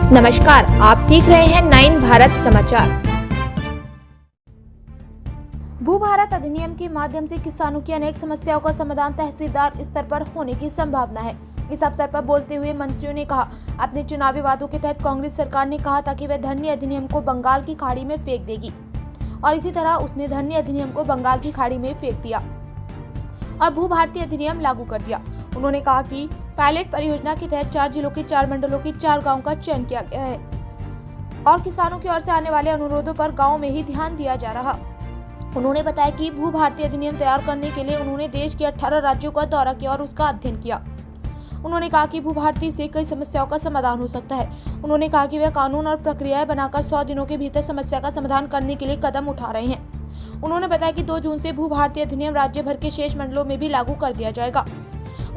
नमस्कार, आप देख रहे हैं 9 भारत समाचार। भू भारत अधिनियम के माध्यम से किसानों की अनेक समस्याओं का समाधान तहसीलदार स्तर पर होने की संभावना है। इस अवसर पर बोलते हुए मंत्रियों ने कहा, अपने चुनावी वादों के तहत कांग्रेस सरकार ने कहा था कि वह धरनी अधिनियम को बंगाल की खाड़ी में फेंक देगी और इसी तरह उसने धरनी अधिनियम को बंगाल की खाड़ी में फेंक दिया और भू भारतीय अधिनियम लागू कर दिया। उन्होंने कहा कि पायलट परियोजना के तहत 4 जिलों के 4 मंडलों के 4 गांवों का चयन किया गया है और किसानों की ओर से आने वाले अनुरोधों पर गांव में ही ध्यान दिया जा रहा। उन्होंने बताया कि भू भारतीय अधिनियम तैयार करने के लिए उन्होंने देश के 18 राज्यों का दौरा किया और उसका अध्ययन किया। उन्होंने कहा कि भू भारती से कई समस्याओं का समाधान हो सकता है। उन्होंने कहा कि वे कानून और प्रक्रियाएं बनाकर 100 दिनों के भीतर समस्या का समाधान करने के लिए कदम उठा रहे हैं। उन्होंने बताया कि 2 जून से भू भारतीय अधिनियम राज्य भर के शेष मंडलों में भी लागू कर दिया जाएगा।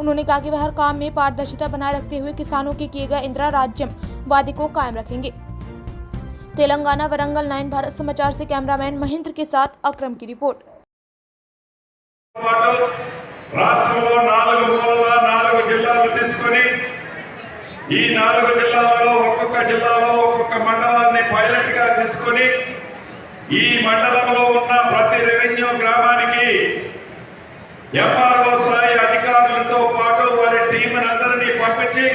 उन्होंने कहा कि वह हर काम में पारदर्शिता बनाए रखते हुए किसानों के किए गए इंदिरा राज्यम वादे को कायम रखेंगे। तेलंगाना वरंगल 9 भारत समाचार से कैमरामैन महेंद्र के साथ अक्रम की रिपोर्ट। రాష్ట్రంలో 4 మూలల 4 జిల్లాలు తీసుకొని ఈ 4 జిల్లాలలో ఒక్కొక్క జిల్లాలో ఒక్కొక్క మండలాన్ని పైలట్ గా తీసుకొని ఈ మండలంలో ఉన్న ప్రతి రెవెన్యూ గ్రామానికి ఎంఆర్ఓ స్థాయి అధికారులతో పాటు వారి టీంని అందరినీ పంపించి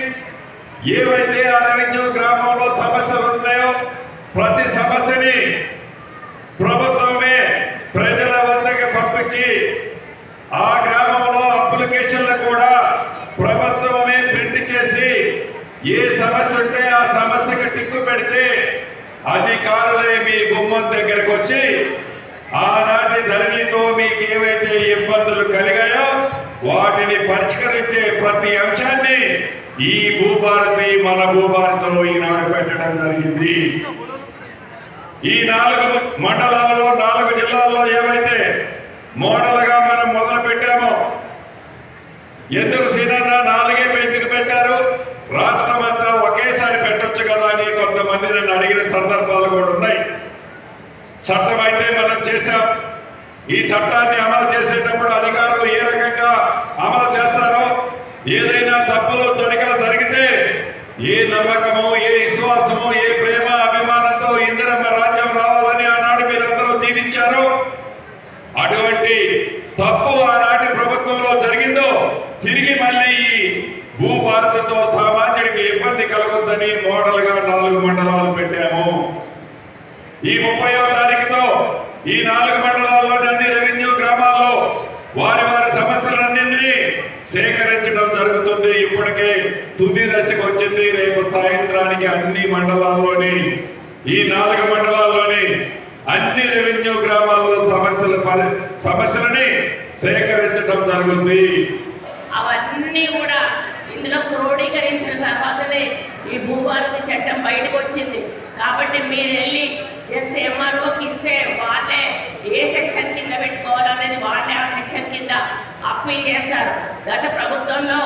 ఏవైతే ఆ రెవెన్యూ గ్రామంలో సమస్యలు ఉన్నాయో ప్రతి సమస్యని ప్రభుత్వమే ప్రజల వద్దకు పంపించి ఆ గ్రామంలో అప్లికేషన్లు కూడా ప్రభుత్వమే ప్రింట్ చేసి ఏ సమస్య ఉంటే ఆ సమస్యకి టిక్కు పెడితే అధికారులే మీ గుమ్మం దగ్గరకు వచ్చి ఆనాటి ధరణితో మీకు ఏవైతే ఇబ్బందులు కలిగాయో వాటిని పరిష్కరించే ప్రతి అంశాన్ని ఈ భూభారతి మన భూభారతిలో ఈనాడు పెట్టడం జరిగింది। ఈ 4 మండలాలలో 4 జిల్లాల్లో ఏవైతే మోడల్గా మనం మొదలు పెట్టామో ఎందుకు సీనన్న 4 ఎందుకు పెట్టారు, రాష్ట్రం అంతా ఒకేసారి పెట్టొచ్చు కదా అని కొంతమంది నన్ను అడిగిన సందర్భాలు కూడా ఉన్నాయి। చట్టం అయితే మనం చేశాం, ఈ చట్టాన్ని అమలు చేసేటప్పుడు అధికారులు ఏ రకంగా అమలు చేస్తారో ఏదైనా తప్పులు తడికలు జరిగితే ఏ నమ్మకమో ఏ విశ్వాసమో ఏ ప్రేమ అభిమానంతో ఇందిరమ్మ రాజ్యం రావాలని ఆనాడు మీరందరూ దీవించారు, అటువంటి తప్పు ఆనాటి ప్రభుత్వంలో జరిగిందో తిరిగి మళ్ళీ ఈ భూభారతితో సామాన్యుడికి ఇబ్బంది కలగొద్దని మోడల్ గా 4 మండలాలు పెట్టాము। ఈ 30వ తారీఖుతో ఈ 4 మండలాల్లోని అన్ని రెవెన్యూ గ్రామాల్లో వారి వారి సమస్యలన్నింటినీ సేకరించడం జరుగుతుంది। ఇప్పటికే తుది దశకు వచ్చింది। రేపు సాయంత్రానికి అన్ని మండలాల్లోని ఈ 4 మండలాల్లోని అన్ని రెవెన్యూ గ్రామాల్లో సమస్యలని సేకరించడం జరుగుతుంది। అవన్నీ కూడా ఇందులో క్రోడీకరించిన తర్వాతనే ఈ భూభారతి చట్టం బయటకు వచ్చింది। కాబట్టి మీరు వెళ్ళి జస్ట్ ఎంఆర్ఓకి ఇస్తే వాళ్ళే ఏ సెక్షన్ కింద పెట్టుకోవాలనేది వాళ్ళే ఆ సెక్షన్ కింద అప్పీల్ చేస్తారు। గత ప్రభుత్వంలో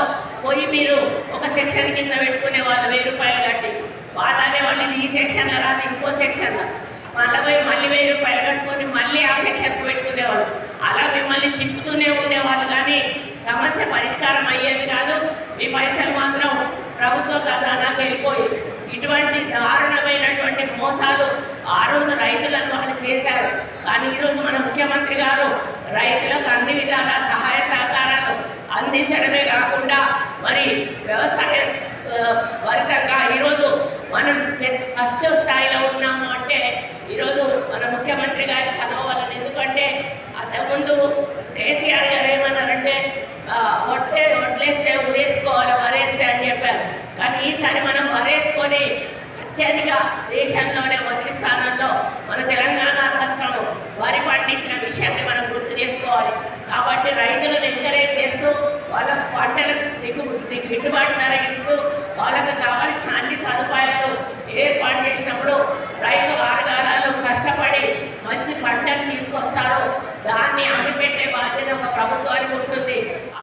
పోయి మీరు ఒక సెక్షన్ కింద పెట్టుకునే వాళ్ళు 1000 రూపాయలు కట్టి వాళ్ళనే వాళ్ళు ఈ సెక్షన్లో రాదు ఇంకో సెక్షన్లో మళ్ళీ పోయి మళ్ళీ 1000 రూపాయలు కట్టుకొని మళ్ళీ ఆ సెక్షన్కి పెట్టుకునేవాళ్ళు। అలా మిమ్మల్ని తిప్పుతూనే ఉండేవాళ్ళు కానీ సమస్య పరిష్కారం అయ్యేది కాదు। మీ పైసలు మాత్రం ప్రభుత్వ ఖజానాకి వెళ్ళిపోయి ఇటువంటి దారుణమైనటువంటి మోసాలు ఆ రోజు రైతులను వాళ్ళు చేశారు। కానీ ఈరోజు మన ముఖ్యమంత్రి గారు రైతులకు అన్ని విధాల సహాయ సహకారాలు అందించడమే కాకుండా మరి వ్యవసాయ వర్గంగా ఈరోజు మనం ఫస్ట్ స్థాయిలో ఉన్నాము అంటే ఈరోజు మన ముఖ్యమంత్రి గారి చదవాలని। ఎందుకంటే అంతకుముందు కేసీఆర్ గారు ఏమన్నారంటే వడ్లేస్తే ఉరేసుకోవాలి వరేస్తే అని చెప్పారు, కానీ ఈసారి మనం వరేసుకొని అత్యధిక దేశంలోనే మొదటి స్థానంలో మన తెలంగాణ రాష్ట్రం వరి పండించిన విషయాన్ని మనం గుర్తు చేసుకోవాలి। కాబట్టి రైతులను ఎంకరేజ్ చేస్తూ వాళ్ళకు పంటలకు గిట్టుబాటు ధర ఇస్తూ వాళ్ళకు కావాల్సిన అన్ని సదుపాయాలు ఏర్పాటు చేసినప్పుడు రైతు ఆరుగాలాలు కష్టపడి మంచి పంటను తీసుకొస్తారు, దాన్ని అమ్మిపెట్టే బాధ్యత ఒక ప్రభుత్వానికి ఉంటుంది।